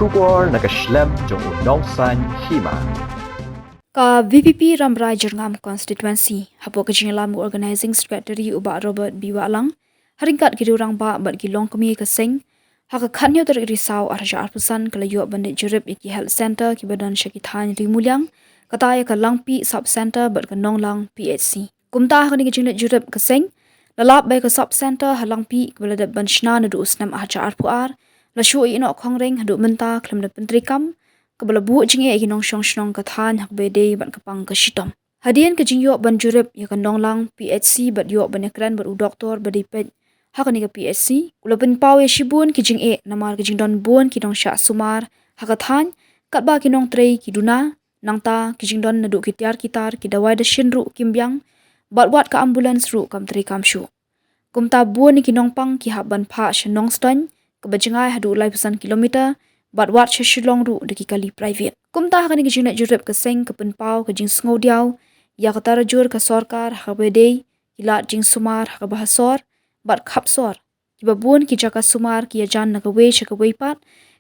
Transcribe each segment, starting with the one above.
Shubor nakaslem jong unong san hima. Ka VPP Ramrai Jerngam constituency hapo kajinglam organizing secretary uba Robert Biwalang haringkat gidurang ba bat gilong kami kasing haka khanyo ter risau arja arpusan kalayo bandit jurip iki health center ki badan syakithan rimulyang kataya ka langpi sub center bat kanong lang PHC kumta hakani kijinglet jurip kasing lalap bay ka sub center halangpi kbaladat banshna nadu usnam arja arpuar la shu ino khongreng hadu menta klamda pentrikam kabala bu jinge iginong shong kathan hakbede ban kapang kashitom hadian ka jingyo ban jurip ya kanong lang PHC bat yo ban ekran bat u doktor badi pet hakani ka PHC ulapin pawe shibun ki jinge namar ka jingdon bun ki dong sha sumar hakathan katba kinong trei kiduna nangta ki jingdon nadu kitiar kitar ki dawai da shinru kimbyang bat wat ka ambulance ru kam trei kam shu kumta bun ni kinong pang ki haban pha shanong ston kabajangai hadu lai pesan kilometer bat wat shilong ru deki kali private kumta hakani ki jingna jurep ka seng ka penpau ka jing sngo diaw ya ka tarajur ka sarkar habede ila jing sumar ka bahasor bat khapsor ki babun ki jaka sumar ki jan na ka we cha ka we pat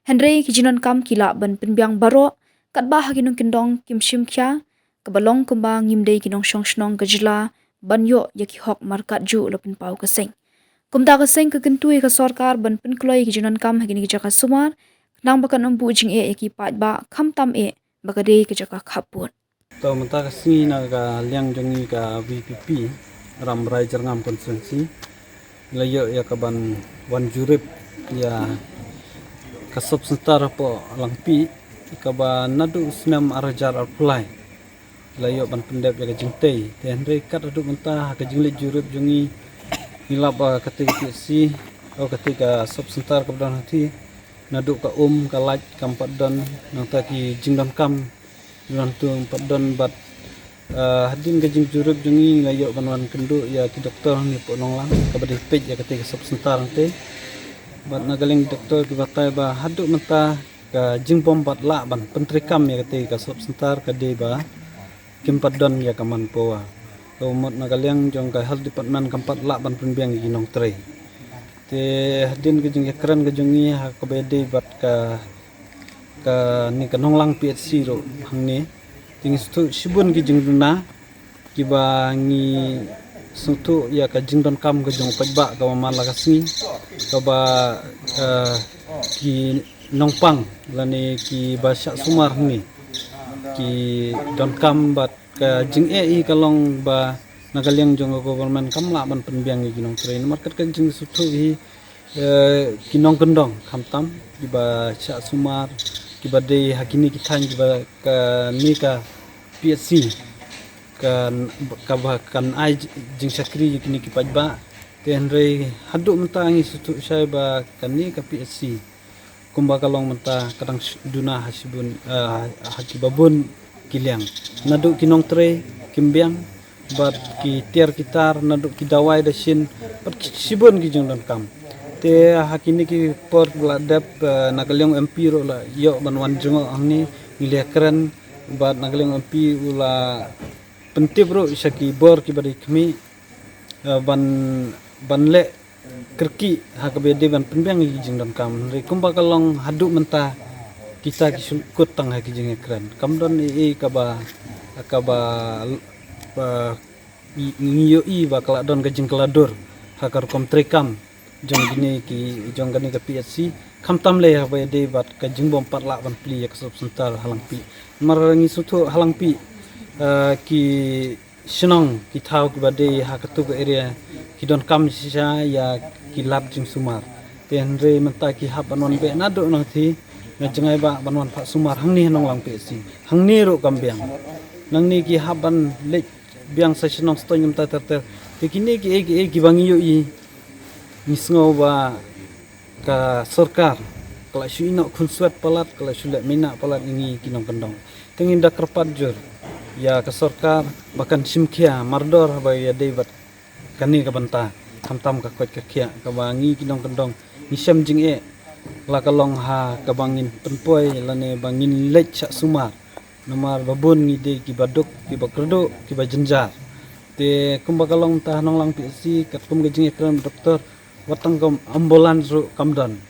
henry ki jinon kam kila ban penbyang baro katba haginong kindong kimshim kya ka balong kumba ngimde kinong shongshnong ka jila banyo yaki hok markat ju lo penpau ka seng kumta ka seng ka kentui ka sarkar ban penkloi ki jinon kam hagini ki jaka sumar nang bakan umbu jing ki pat ba kham tam bakade ke jaka khapun to mata kasi na ka liang jongi ka VPP Ramrai Jerngam constituency layo ya kaban wan jurip ya kasop sentar po langpi kaba nadu snam arajar arpulai layo ban pendep ya jingtei tenre kat adu menta ka jinglit jurip jongi hilap ketika si ketika sop sentar kebedan hati naduk ka ka laj kam padon nang ta ki jingdam kam nang tu padon bat hadin ka jing jurub jungi layo banwan kendu ya ki doktor ni po nonglang ka bade pej ya ketika sub sentar te bat nagaling doktor ki batai ba haduk menta ka jing bom bat la ban pentri kam ya ketika sub sentar ka de ba kim padon ya kaman po ko mot nagaling jong ka health department kam pat la ban penbiang gi nong tre te hadin ke jing ekran ke jungi ha ko bede bat ka ni ka nonglang PHC ro hangni ting stu sibun ki jing duna ki ba ngi sutu ya ka jing don kam ke jong pajba ka mala ka singi ka ba ki nongpang lani ki ba syak sumar ni ki don kam bat ka jing kalong ba nagaliang jong government kam la ban penbiang gi nong train market ka jing sutu hi kinong kendong kamtam diba syak sumar diba de hakini kithan diba ka ni ka PSC kan kan ai jing sakri kini ki pajba tenre hadu menta ngi sutu sai ba kan ni ka PSC kumba kalong menta kadang duna hasibun hakibabun kiliang nadu kinong tre kimbiang bat ki tiar kitar naduk ki dawai da shin pat sibun ki jong dan kam te hakini ki por bladap nagalyong MP ro la yo banwan jong angni ngilekran bat nagalyong MP ula pentip ro isaki bor ki bari kmi ban le kerki hakabede ban penbang ki jong dan kam re kumba kalong hadu menta kita ki sulkut tang haki jeng ekran kamdon kaba ngiyo ba kaladon ka jeng kaladur hakar kom trekam jong gini ki jong gani ka PSC kamtam le ba de bat ka jeng bom pat la ban pli ya kasop sentar halangpi marangi sutu halangpi ki senong ki thau ki bade hakatu ka area ki don kam sisa ya ki lab jeng sumar tenre menta ki hab anon be nado nang thi ngajengai ba banwan pak sumar hangni nong lang PSC hangni ro kambiang nang ni ki haban le biang sa senong sto nyum ta ter kini ki bangi yo i nisngo ba ka sarkar kala shu ino khun swat palat kala shu le mina palat ini kinong kendong tengin dak kerpat jur ya ka sarkar bahkan simkia mardor ba ya debat kani ka banta tam ka kot ka khia ka bangi kinong kendong nisam jing la kalong ha ka bangin penpoi lane bangin lech sak sumar nomar babun ngide ki baduk ki bakrdo ki bajenjar te kumba kalong ta nong lang PSC kat kum gejing ekran doktor watang kom ambulans ru kamdan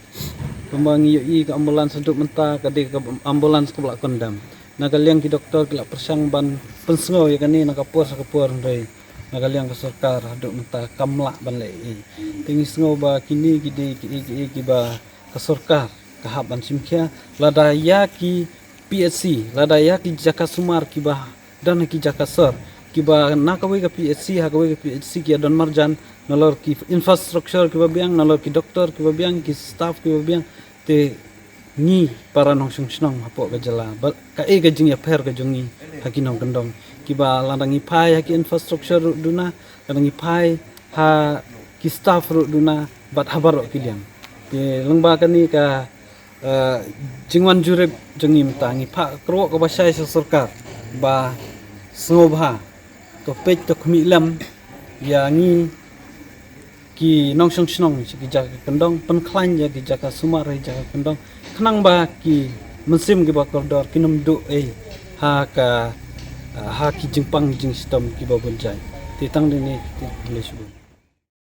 pembangi i ke ambulans duk mentah ke di ke ambulans ke belak kondam naga liang ki doktor ke persang ban pensengau ya kan ni naga kapur ndai naga liang ke sarkar duk mentah kamlak ban le i tingi sengau ba kini ki ba ke sarkar ke hab ban simkhia lada ya ki PSC lada ya ki jaka sumar ki ba dan ki jaka sar ki ba nakawe ke PSC hakawe ke PSC ki dan marjan nalor ki infrastructure ki ba biang nalor ki doktor ki ba biang ki staff ki ba biang te ni para nong sung snong hapo ka jala ka e ka jing ya per ka jongi hakinong kendong ki ba landangi pai haki infrastructure duna landangi pai ha ki staff ru duna bat habar ki liang ki lengba ka ni ka jingwan jurep jongi mtangi pa kro ka ba sai sarkar ba snobha to pej to khmi lam ya ngi ki nong sung snong ki jaka kendong pen klan ya ki jaka sumar jaka kendong khnang ba ki mensim ki ba koridor ki num du ha ka ha ki jingpang jing sistem ki ba bunjai ti tang ni ti le